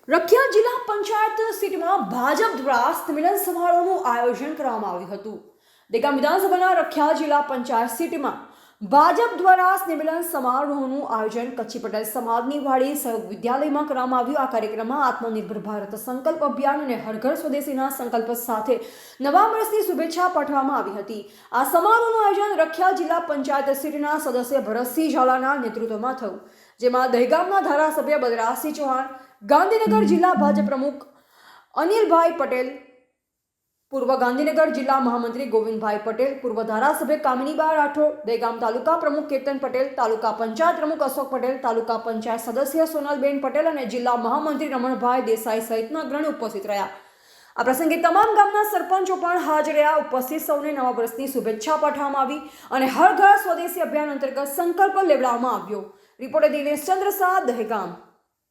રખિયા જિલ્લા પંચાયત સીટમાં ભાજપ દ્વારા સંમેલન સમારોહનું આયોજન કરવામાં આવ્યું હતું. દેગામ વિધાનસભાના રખિયા જિલ્લા પંચાયત સીટમાં ભાજપ દ્વારા સંમેલન સમારોહનું આયોજન કચ્છી પટેલ સમાજની વાડી સહયોગ વિદ્યાલયમાં કરવામાં આવ્યું. આ કાર્યક્રમમાં આત્મનિર્ભર ભારત સંકલ્પ અભિયાન અને હર ઘર સ્વદેશીના સંકલ્પ સાથે નવા વર્ષની શુભેચ્છા પાઠવવામાં આવી હતી. આ સમારોહનું આયોજન રખિયા જિલ્લા પંચાયત સીટના સદસ્ય ભરતસિંહ ઝાલાના નેતૃત્વમાં થયું, જેમાં દહેગામના ધારાસભ્ય બલરાજસિંહ ચૌહાણ, ગાંધીનગર જિલ્લા ભાજપ પ્રમુખ અનિલભાઈ પટેલ, પૂર્વ ગાંધીનગર જિલ્લા મહામંત્રી ગોવિંદભાઈ પટેલ, પૂર્વ ધારાસભ્ય કામિનીબા રાઠોડ, દહેગામ તાલુકા પ્રમુખ કેતન પટેલ, તાલુકા પંચાયત પ્રમુખ અશોક પટેલ, તાલુકા પંચાયત સદસ્ય સોનલબેન પટેલ અને જિલ્લા મહામંત્રી રમણભાઈ દેસાઈ સહિતના અગ્રણીઓ ઉપસ્થિત રહ્યા. આ પ્રસંગે તમામ ગામના સરપંચો પણ હાજર રહ્યા. ઉપસ્થિત સૌને નવા વર્ષની શુભેચ્છા પાઠવવામાં આવી અને હર ઘર સ્વદેશી અભિયાન અંતર્ગત સંકલ્પ લેવડાવવામાં આવ્યો. રિપોર્ટર દિનેશ ચંદ્ર શાહ, દહેગામ.